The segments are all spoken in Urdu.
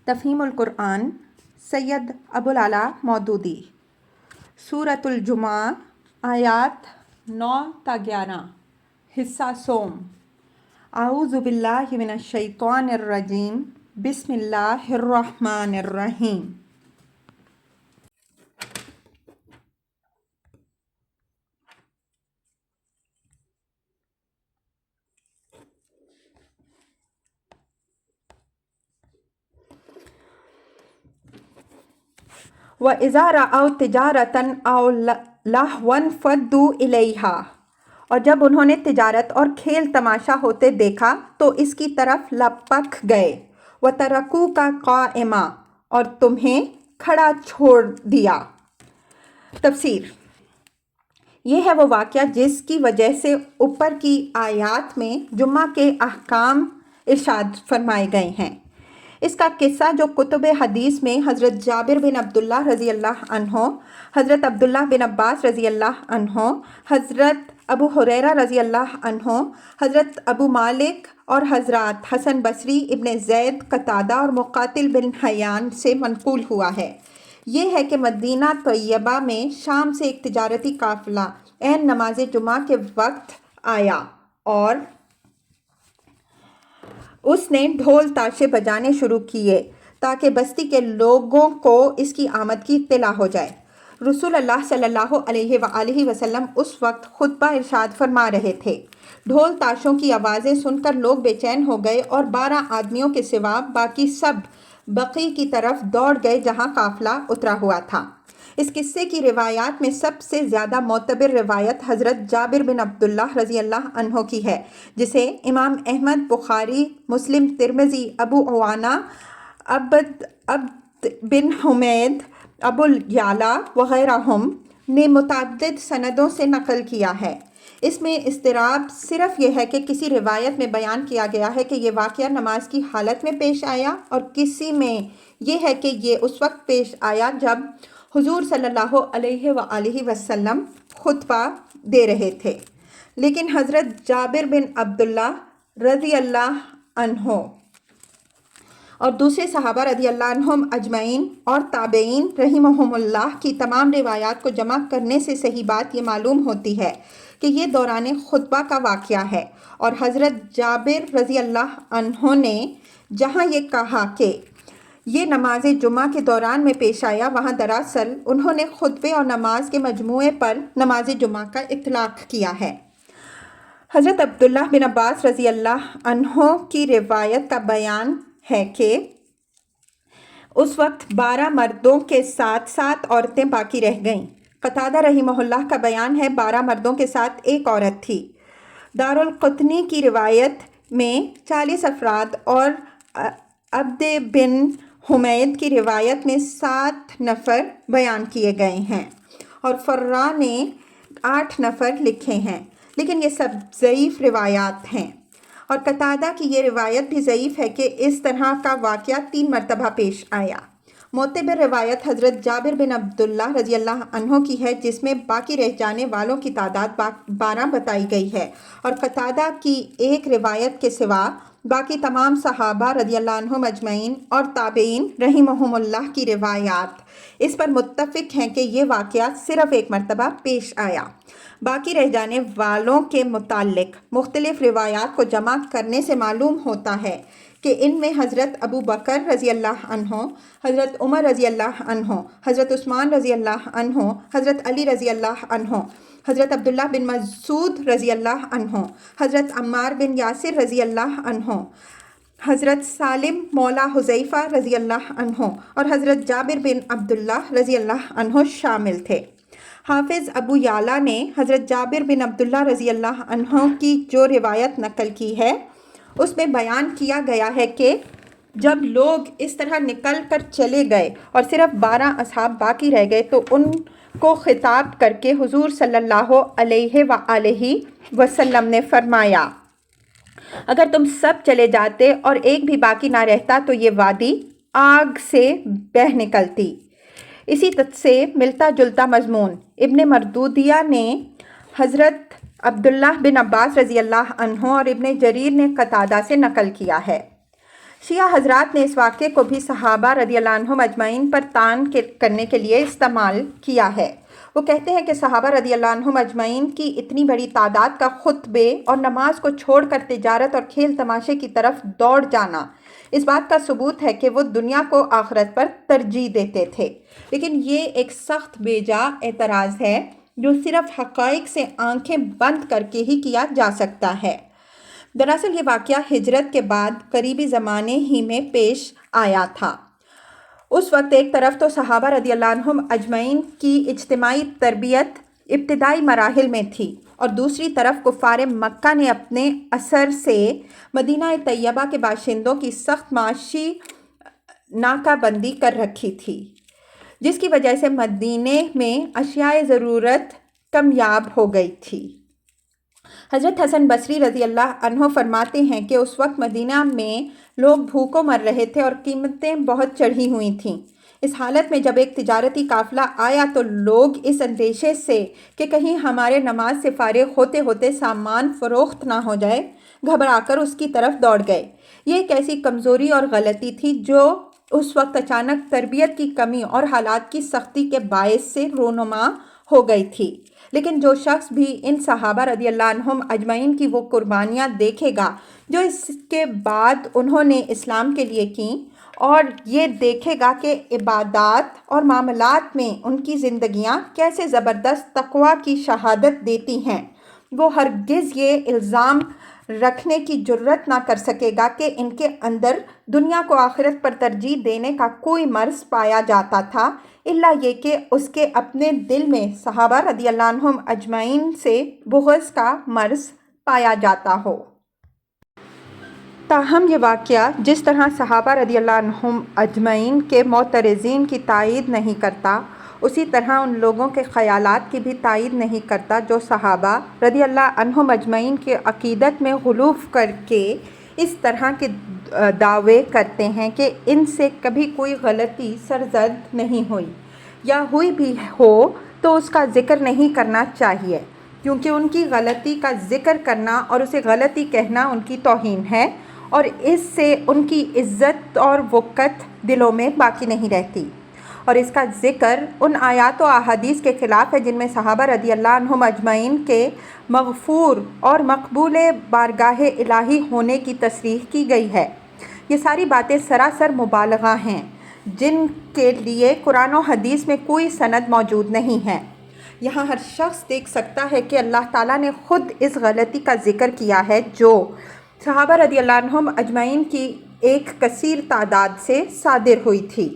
تفہیم القرآن سید ابوالعلا مودودی سورۃ الجمعہ آیات 9 تا 11 حصہ سوم اعوذ باللہ من الشیطان الرجیم بسم اللہ الرحمن الرحیم وَإِذَا رَأَوْا تِجَارَةً أَوْ لَهْوًا انفَضُّوا إِلَيْهَا، اور جب انہوں نے تجارت اور کھیل تماشا ہوتے دیکھا تو اس کی طرف لپک گئے۔ وَتَرَكُوكَ قَائِمًا، اور تمہیں کھڑا چھوڑ دیا۔ تفسیر: یہ ہے وہ واقعہ جس کی وجہ سے اوپر کی آیات میں جمعہ کے احکام ارشاد فرمائے گئے ہیں۔ اس کا قصہ جو کتب حدیث میں حضرت جابر بن عبداللہ رضی اللہ عنہ، حضرت عبداللہ بن عباس رضی اللہ عنہ، حضرت ابو ہریرہ رضی اللہ عنہ، حضرت ابو مالک اور حضرات حسن بصری، ابن زید، قتادہ اور مقاتل بن حیان سے منقول ہوا ہے۔ یہ ہے کہ مدینہ طیبہ میں شام سے ایک تجارتی قافلہ عین نماز جمعہ کے وقت آیا اور اس نے ڈھول تاشے بجانے شروع کیے تاکہ بستی کے لوگوں کو اس کی آمد کی اطلاع ہو جائے۔ رسول اللہ صلی اللہ علیہ وآلہ وسلم اس وقت خطبہ ارشاد فرما رہے تھے۔ ڈھول تاشوں کی آوازیں سن کر لوگ بے چین ہو گئے اور 12 آدمیوں کے سوا باقی سب بقیع کی طرف دوڑ گئے جہاں قافلہ اترا ہوا تھا۔ اس قصے کی روایات میں سب سے زیادہ معتبر روایت حضرت جابر بن عبداللہ رضی اللہ عنہ کی ہے، جسے امام احمد، بخاری، مسلم، ترمذی، ابو عوانہ، عبد بن حمید، ابو الیعلا وغیرہم نے متعدد سندوں سے نقل کیا ہے۔ اس میں اضطراب صرف یہ ہے کہ کسی روایت میں بیان کیا گیا ہے کہ یہ واقعہ نماز کی حالت میں پیش آیا، اور کسی میں یہ ہے کہ یہ اس وقت پیش آیا جب حضور صلی اللہ علیہ وآلہ وسلم خطبہ دے رہے تھے۔ لیکن حضرت جابر بن عبداللہ رضی اللہ عنہ اور دوسرے صحابہ رضی اللہ عنہم اجمعین اور تابعین رحمہم اللہ کی تمام روایات کو جمع کرنے سے صحیح بات یہ معلوم ہوتی ہے کہ یہ دوران خطبہ کا واقعہ ہے، اور حضرت جابر رضی اللہ عنہ نے جہاں یہ کہا کہ یہ نماز جمعہ کے دوران میں پیش آیا، وہاں دراصل انہوں نے خطبے اور نماز کے مجموعے پر نماز جمعہ کا اطلاق کیا ہے۔ حضرت عبداللہ بن عباس رضی اللہ عنہ کی روایت کا بیان ہے کہ اس وقت 12 مردوں کے ساتھ 7 عورتیں باقی رہ گئیں۔ قتادہ رحمہ اللہ کا بیان ہے 12 مردوں کے ساتھ ایک عورت تھی۔ دارالقطنی کی روایت میں 40 افراد اور عبد بن حمید کی روایت میں 7 نفر بیان کیے گئے ہیں، اور فرا نے 8 نفر لکھے ہیں، لیکن یہ سب ضعیف روایات ہیں۔ اور قتادہ کی یہ روایت بھی ضعیف ہے کہ اس طرح کا واقعہ 3 مرتبہ پیش آیا۔ معتبر روایت حضرت جابر بن عبداللہ رضی اللہ عنہ کی ہے، جس میں باقی رہ جانے والوں کی تعداد 12 بتائی گئی ہے، اور قتادہ کی ایک روایت کے سوا باقی تمام صحابہ رضی اللہ عنہم اجمعین اور تابعین رحمہم اللہ کی روایات اس پر متفق ہیں کہ یہ واقعہ صرف ایک مرتبہ پیش آیا۔ باقی رہ جانے والوں کے متعلق مختلف روایات کو جمع کرنے سے معلوم ہوتا ہے کہ ان میں حضرت ابو بکر رضی اللہ عنہ، حضرت عمر رضی اللہ عنہ، حضرت عثمان رضی اللہ عنہ، حضرت علی رضی اللہ عنہ، حضرت عبداللہ بن مسعود رضی اللہ عنہ، حضرت عمار بن یاسر رضی اللہ عنہ، حضرت سالم مولا حذیفہ رضی اللہ عنہ اور حضرت جابر بن عبداللہ رضی اللہ عنہ شامل تھے۔ حافظ ابو یعلا نے حضرت جابر بن عبداللہ رضی اللہ عنہ کی جو روایت نقل کی ہے، اس میں بیان کیا گیا ہے کہ جب لوگ اس طرح نکل کر چلے گئے اور صرف 12 اصحاب باقی رہ گئے تو ان کو خطاب کر کے حضور صلی اللہ علیہ وآلہ وسلم نے فرمایا، اگر تم سب چلے جاتے اور ایک بھی باقی نہ رہتا تو یہ وادی آگ سے بہہ نکلتی۔ اسی سے ملتا جلتا مضمون ابن مردودیہ نے حضرت عبداللہ بن عباس رضی اللہ عنہ اور ابن جریر نے قتادہ سے نقل کیا ہے۔ شیعہ حضرات نے اس واقعے کو بھی صحابہ رضی اللہ عنہم اجمعین پر طعن کرنے کے لیے استعمال کیا ہے۔ وہ کہتے ہیں کہ صحابہ رضی اللہ عنہم اجمعین کی اتنی بڑی تعداد کا خطبے اور نماز کو چھوڑ کر تجارت اور کھیل تماشے کی طرف دوڑ جانا اس بات کا ثبوت ہے کہ وہ دنیا کو آخرت پر ترجیح دیتے تھے۔ لیکن یہ ایک سخت بیجا اعتراض ہے جو صرف حقائق سے آنکھیں بند کر کے ہی کیا جا سکتا ہے۔ دراصل یہ واقعہ ہجرت کے بعد قریبی زمانے ہی میں پیش آیا تھا۔ اس وقت ایک طرف تو صحابہ رضی اللہ عنہم اجمعین کی اجتماعی تربیت ابتدائی مراحل میں تھی اور دوسری طرف کفار مکہ نے اپنے اثر سے مدینہ طیبہ کے باشندوں کی سخت معاشی ناکہ بندی کر رکھی تھی، جس کی وجہ سے مدینے میں اشیاء ضرورت کمیاب ہو گئی تھی۔ حضرت حسن بصری رضی اللہ عنہ فرماتے ہیں کہ اس وقت مدینہ میں لوگ بھوکوں مر رہے تھے اور قیمتیں بہت چڑھی ہوئی تھیں۔ اس حالت میں جب ایک تجارتی قافلہ آیا تو لوگ اس اندیشے سے کہ کہیں ہمارے نماز سے فارغ ہوتے ہوتے سامان فروخت نہ ہو جائے، گھبرا کر اس کی طرف دوڑ گئے۔ یہ ایک ایسی کمزوری اور غلطی تھی جو اس وقت اچانک تربیت کی کمی اور حالات کی سختی کے باعث سے رونما ہو گئی تھی۔ لیکن جو شخص بھی ان صحابہ رضی اللہ عنہم اجمعین کی وہ قربانیاں دیکھے گا جو اس کے بعد انہوں نے اسلام کے لیے کیں، اور یہ دیکھے گا کہ عبادات اور معاملات میں ان کی زندگیاں کیسے زبردست تقویٰ کی شہادت دیتی ہیں، وہ ہرگز یہ الزام رکھنے کی جرت نہ کر سکے گا کہ ان کے اندر دنیا کو آخرت پر ترجیح دینے کا کوئی مرض پایا جاتا تھا، الا یہ کہ اس کے اپنے دل میں صحابہ رضی اللہ عنہم اجمعین سے بغض کا مرض پایا جاتا ہو۔ تاہم یہ واقعہ جس طرح صحابہ رضی اللہ عنہم اجمعین کے معترضین کی تائید نہیں کرتا، اسی طرح ان لوگوں کے خیالات کی بھی تائید نہیں کرتا جو صحابہ رضی اللہ عنہم اجمعین کے عقیدت میں غلو کر کے اس طرح کے دعوے کرتے ہیں کہ ان سے کبھی کوئی غلطی سرزد نہیں ہوئی، یا ہوئی بھی ہو تو اس کا ذکر نہیں کرنا چاہیے، کیونکہ ان کی غلطی کا ذکر کرنا اور اسے غلطی کہنا ان کی توہین ہے، اور اس سے ان کی عزت اور وقت دلوں میں باقی نہیں رہتی، اور اس کا ذکر ان آیات و احادیث کے خلاف ہے جن میں صحابہ رضی اللہ عنہم اجمعین کے مغفور اور مقبول بارگاہ الہی ہونے کی تصریح کی گئی ہے۔ یہ ساری باتیں سراسر مبالغہ ہیں جن کے لیے قرآن و حدیث میں کوئی سند موجود نہیں ہے۔ یہاں ہر شخص دیکھ سکتا ہے کہ اللہ تعالیٰ نے خود اس غلطی کا ذکر کیا ہے جو صحابہ رضی اللہ عنہم اجمعین کی ایک کثیر تعداد سے صادر ہوئی تھی۔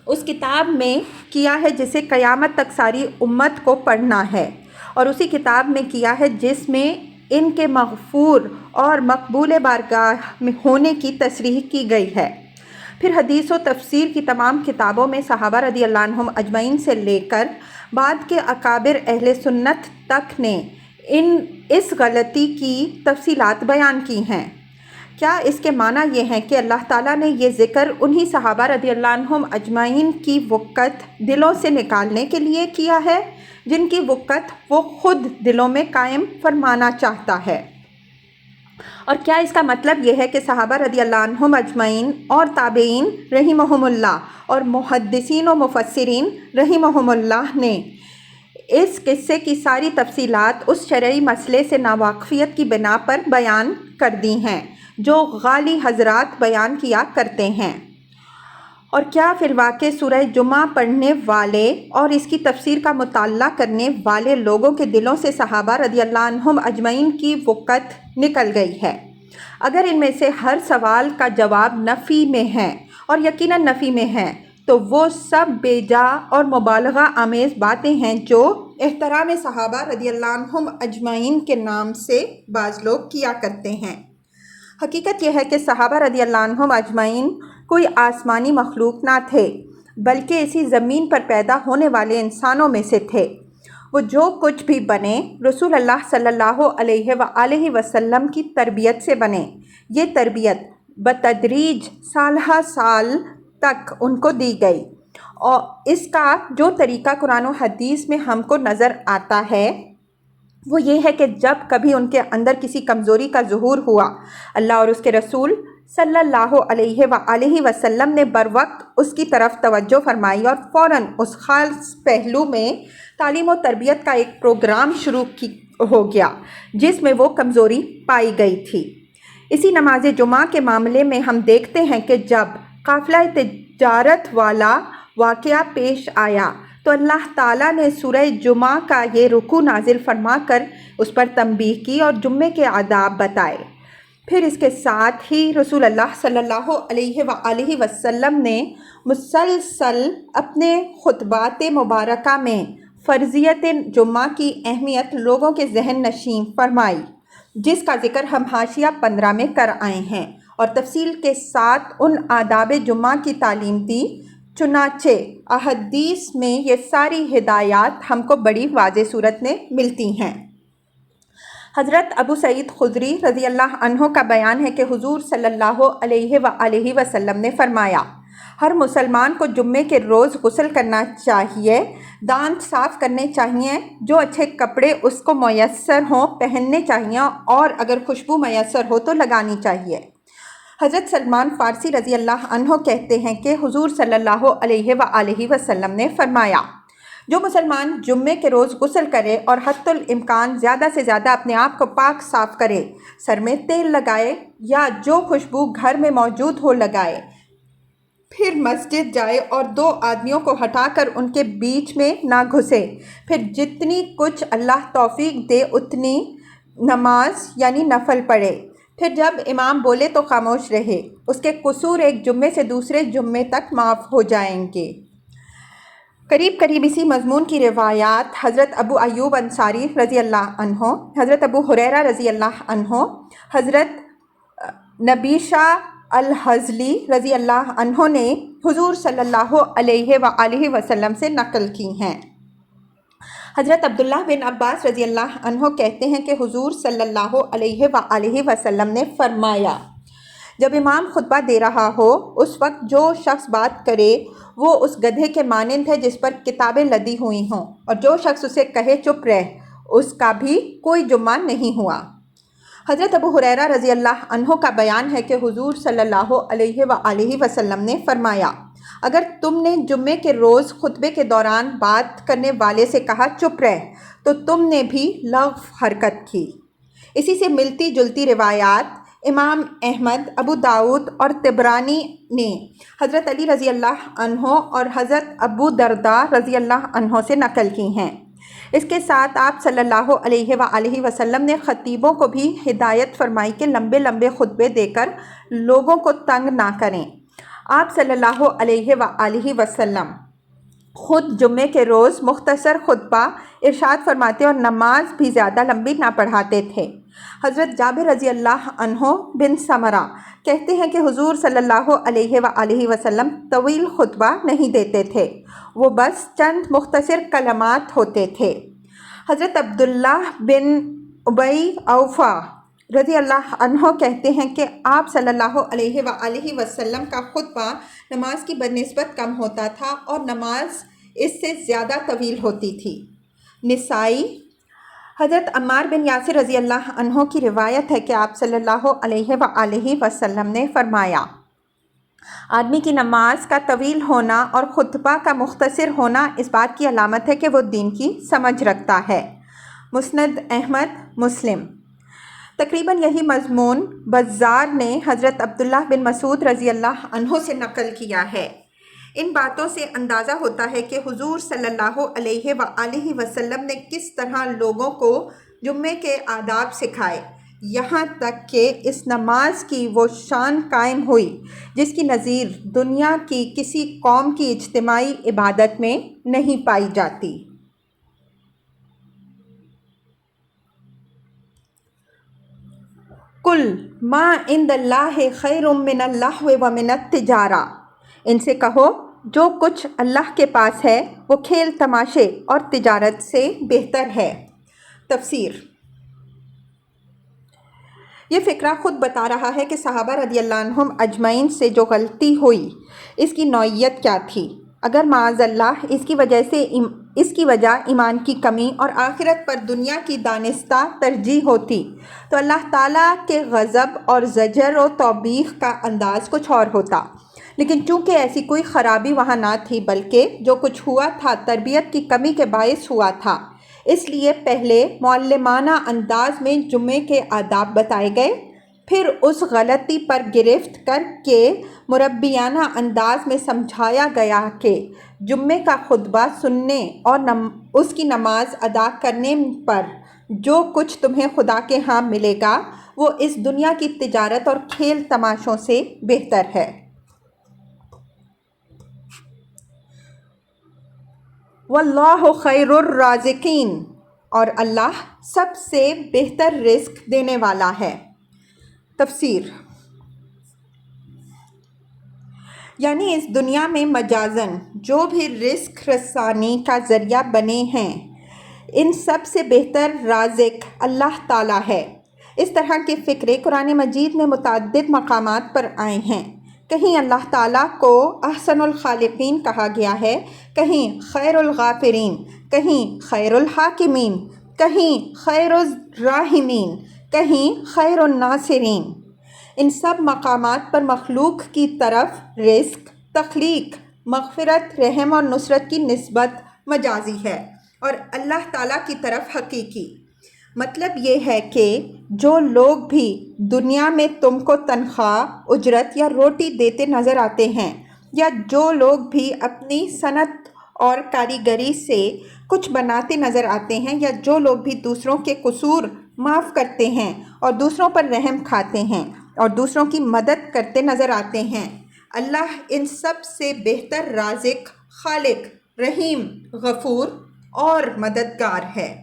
اس کتاب میں کیا ہے جسے قیامت تک ساری امت کو پڑھنا ہے، اور اسی کتاب میں کیا ہے جس میں ان کے مغفور اور مقبول بارگاہ میں ہونے کی تصریح کی گئی ہے۔ پھر حدیث و تفسیر کی تمام کتابوں میں صحابہ رضی اللہ عنہم اجمعین سے لے کر بعد کے اکابر اہل سنت تک نے اس غلطی کی تفصیلات بیان کی ہیں۔ کیا اس کے معنی یہ ہے کہ اللہ تعالیٰ نے یہ ذکر انہی صحابہ رضی اللہ عنہم اجمعین کی وقت دلوں سے نکالنے کے لیے کیا ہے جن کی وقت وہ خود دلوں میں قائم فرمانا چاہتا ہے؟ اور کیا اس کا مطلب یہ ہے کہ صحابہ رضی اللہ عنہم اجمعین اور تابعین رحمہم اللہ اور محدثین و مفسرین رحمہم اللہ نے اس قصے کی ساری تفصیلات اس شرعی مسئلے سے ناواقفیت کی بنا پر بیان کر دی ہیں جو غالی حضرات بیان کیا کرتے ہیں؟ اور کیا فی الواقع سورہ جمعہ پڑھنے والے اور اس کی تفسیر کا مطالعہ کرنے والے لوگوں کے دلوں سے صحابہ رضی اللہ عنہم اجمعین کی وقت نکل گئی ہے؟ اگر ان میں سے ہر سوال کا جواب نفی میں ہے، اور یقیناً نفی میں ہے، تو وہ سب بے جا اور مبالغہ آمیز باتیں ہیں جو احترام صحابہ رضی اللہ عنہم اجمعین کے نام سے بعض لوگ کیا کرتے ہیں۔ حقیقت یہ ہے کہ صحابہ رضی اللہ عنہم اجمعین کوئی آسمانی مخلوق نہ تھے، بلکہ اسی زمین پر پیدا ہونے والے انسانوں میں سے تھے۔ وہ جو کچھ بھی بنے رسول اللہ صلی اللہ علیہ وآلہ وسلم کی تربیت سے بنے۔ یہ تربیت بتدریج سال ہا سال تک ان کو دی گئی، اور اس کا جو طریقہ قرآن و حدیث میں ہم کو نظر آتا ہے وہ یہ ہے کہ جب کبھی ان کے اندر کسی کمزوری کا ظہور ہوا، اللہ اور اس کے رسول صلی اللہ علیہ وآلہ وسلم نے بروقت اس کی طرف توجہ فرمائی اور فوراً اس خاص پہلو میں تعلیم و تربیت کا ایک پروگرام شروع ہو گیا جس میں وہ کمزوری پائی گئی تھی۔ اسی نماز جمعہ کے معاملے میں ہم دیکھتے ہیں کہ جب قافلہ تجارت والا واقعہ پیش آیا تو اللہ تعالیٰ نے سورہ جمعہ کا یہ رکوع نازل فرما کر اس پر تنبیہ کی اور جمعے کے آداب بتائے۔ پھر اس کے ساتھ ہی رسول اللہ صلی اللہ علیہ وآلہ وسلم نے مسلسل اپنے خطبات مبارکہ میں فرضیت جمعہ کی اہمیت لوگوں کے ذہن نشین فرمائی، جس کا ذکر ہم حاشیہ 15 میں کر آئے ہیں، اور تفصیل کے ساتھ ان آداب جمعہ کی تعلیم دی۔ چنانچہ احادیث میں یہ ساری ہدایات ہم کو بڑی واضح صورت میں ملتی ہیں۔ حضرت ابو سعید خدری رضی اللہ عنہ کا بیان ہے کہ حضور صلی اللہ علیہ وآلہ وسلم نے فرمایا، ہر مسلمان کو جمعے کے روز غسل کرنا چاہیے، دانت صاف کرنے چاہیے، جو اچھے کپڑے اس کو میسر ہوں پہننے چاہیے، اور اگر خوشبو میسر ہو تو لگانی چاہیے۔ حضرت سلمان فارسی رضی اللہ عنہ کہتے ہیں کہ حضور صلی اللہ علیہ وآلہ وسلم نے فرمایا، جو مسلمان جمعے کے روز غسل کرے اور حتی الامکان زیادہ سے زیادہ اپنے آپ کو پاک صاف کرے، سر میں تیل لگائے یا جو خوشبو گھر میں موجود ہو لگائے، پھر مسجد جائے اور 2 آدمیوں کو ہٹا کر ان کے بیچ میں نہ گھسے، پھر جتنی کچھ اللہ توفیق دے اتنی نماز یعنی نفل پڑھے، پھر جب امام بولے تو خاموش رہے، اس کے قصور ایک جمعے سے دوسرے جمعے تک معاف ہو جائیں گے۔ قریب اسی مضمون کی روایات حضرت ابو ایوب انصاری رضی اللہ عنہ، حضرت ابو ہریرہ رضی اللہ عنہ، حضرت نبیشہ الحزلی رضی اللہ عنہ نے حضور صلی اللہ علیہ وآلہ وسلم سے نقل کی ہیں۔ حضرت عبداللہ بن عباس رضی اللہ عنہ کہتے ہیں کہ حضور صلی اللہ علیہ وآلہ وسلم نے فرمایا، جب امام خطبہ دے رہا ہو اس وقت جو شخص بات کرے وہ اس گدھے کے مانند ہے جس پر کتابیں لدی ہوئی ہوں، اور جو شخص اسے کہے چپ رہ، اس کا بھی کوئی جمعہ نہیں ہوا۔ حضرت ابو ہریرہ رضی اللہ عنہ کا بیان ہے کہ حضور صلی اللہ علیہ وآلہ وسلم نے فرمایا، اگر تم نے جمعے کے روز خطبے کے دوران بات کرنے والے سے کہا چپ رہ تو تم نے بھی لغو حرکت کی۔ اسی سے ملتی جلتی روایات امام احمد، ابو داؤد اور طبرانی نے حضرت علی رضی اللہ عنہ اور حضرت ابو درداء رضی اللہ عنہ سے نقل کی ہیں۔ اس کے ساتھ آپ صلی اللہ علیہ وآلہ وسلم نے خطیبوں کو بھی ہدایت فرمائی کہ لمبے لمبے خطبے دے کر لوگوں کو تنگ نہ کریں۔ آپ صلی اللہ علیہ وآلہ وسلم خود جمعے کے روز مختصر خطبہ ارشاد فرماتے اور نماز بھی زیادہ لمبی نہ پڑھاتے تھے۔ حضرت جابر رضی اللہ عنہ بن سمرہ کہتے ہیں کہ حضور صلی اللہ علیہ وآلہ وسلم طویل خطبہ نہیں دیتے تھے، وہ بس چند مختصر کلمات ہوتے تھے۔ حضرت عبداللہ بن ابی اوفا رضی اللہ عنہ کہتے ہیں کہ آپ صلی اللہ علیہ وآلہ وسلم کا خطبہ نماز کی بنسبت کم ہوتا تھا اور نماز اس سے زیادہ طویل ہوتی تھی۔ نسائی حضرت عمار بن یاسر رضی اللہ عنہ کی روایت ہے کہ آپ صلی اللہ علیہ وآلہ وسلم نے فرمایا، آدمی کی نماز کا طویل ہونا اور خطبہ کا مختصر ہونا اس بات کی علامت ہے کہ وہ دین کی سمجھ رکھتا ہے۔ مسند احمد، مسلم۔ تقریباً یہی مضمون بزار نے حضرت عبداللہ بن مسعود رضی اللہ عنہ سے نقل کیا ہے۔ ان باتوں سے اندازہ ہوتا ہے کہ حضور صلی اللہ علیہ وآلہ وسلم نے کس طرح لوگوں کو جمعے کے آداب سکھائے، یہاں تک کہ اس نماز کی وہ شان قائم ہوئی جس کی نظیر دنیا کی کسی قوم کی اجتماعی عبادت میں نہیں پائی جاتی۔ کل ما عند اللہ خیر من اللہو و من التجارہ، ان سے کہو جو کچھ اللہ کے پاس ہے وہ کھیل تماشے اور تجارت سے بہتر ہے۔ تفسیر۔ یہ فقرہ خود بتا رہا ہے کہ صحابہ رضی اللہ عنہم اجمعین سے جو غلطی ہوئی اس کی نوعیت کیا تھی۔ اگر معاذ اللہ اس کی وجہ سے اس کی وجہ ایمان کی کمی اور آخرت پر دنیا کی دانستہ ترجیح ہوتی تو اللہ تعالیٰ کے غضب اور زجر و توبیخ کا انداز کچھ اور ہوتا، لیکن چونکہ ایسی کوئی خرابی وہاں نہ تھی بلکہ جو کچھ ہوا تھا تربیت کی کمی کے باعث ہوا تھا، اس لیے پہلے معلمانہ انداز میں جمعے کے آداب بتائے گئے، پھر اس غلطی پر گرفت کر کے مربیانہ انداز میں سمجھایا گیا کہ جمعے کا خطبہ سننے اور اس کی نماز ادا کرنے پر جو کچھ تمہیں خدا کے ہاں ملے گا وہ اس دنیا کی تجارت اور کھیل تماشوں سے بہتر ہے۔ واللہ خیر الرازقین، اور اللہ سب سے بہتر رزق دینے والا ہے۔ تفسیر، یعنی اس دنیا میں مجازاً جو بھی رزق رسانی کا ذریعہ بنے ہیں ان سب سے بہتر رازق اللہ تعالیٰ ہے۔ اس طرح کے فقرے قرآن مجید میں متعدد مقامات پر آئے ہیں۔ کہیں اللہ تعالیٰ کو احسن الخالقین کہا گیا ہے، کہیں خیر الغافرین، کہیں خیر الحاکمین، کہیں خیر الراحمین، کہیں خیر الناصرین۔ ان سب مقامات پر مخلوق کی طرف رزق، تخلیق، مغفرت، رحم اور نصرت کی نسبت مجازی ہے اور اللہ تعالیٰ کی طرف حقیقی۔ مطلب یہ ہے کہ جو لوگ بھی دنیا میں تم کو تنخواہ، اجرت یا روٹی دیتے نظر آتے ہیں، یا جو لوگ بھی اپنی صنعت اور کاریگری سے کچھ بناتے نظر آتے ہیں، یا جو لوگ بھی دوسروں کے قصور معاف کرتے ہیں اور دوسروں پر رحم کھاتے ہیں اور دوسروں کی مدد کرتے نظر آتے ہیں، اللہ ان سب سے بہتر رازق، خالق، رحیم، غفور اور مددگار ہے۔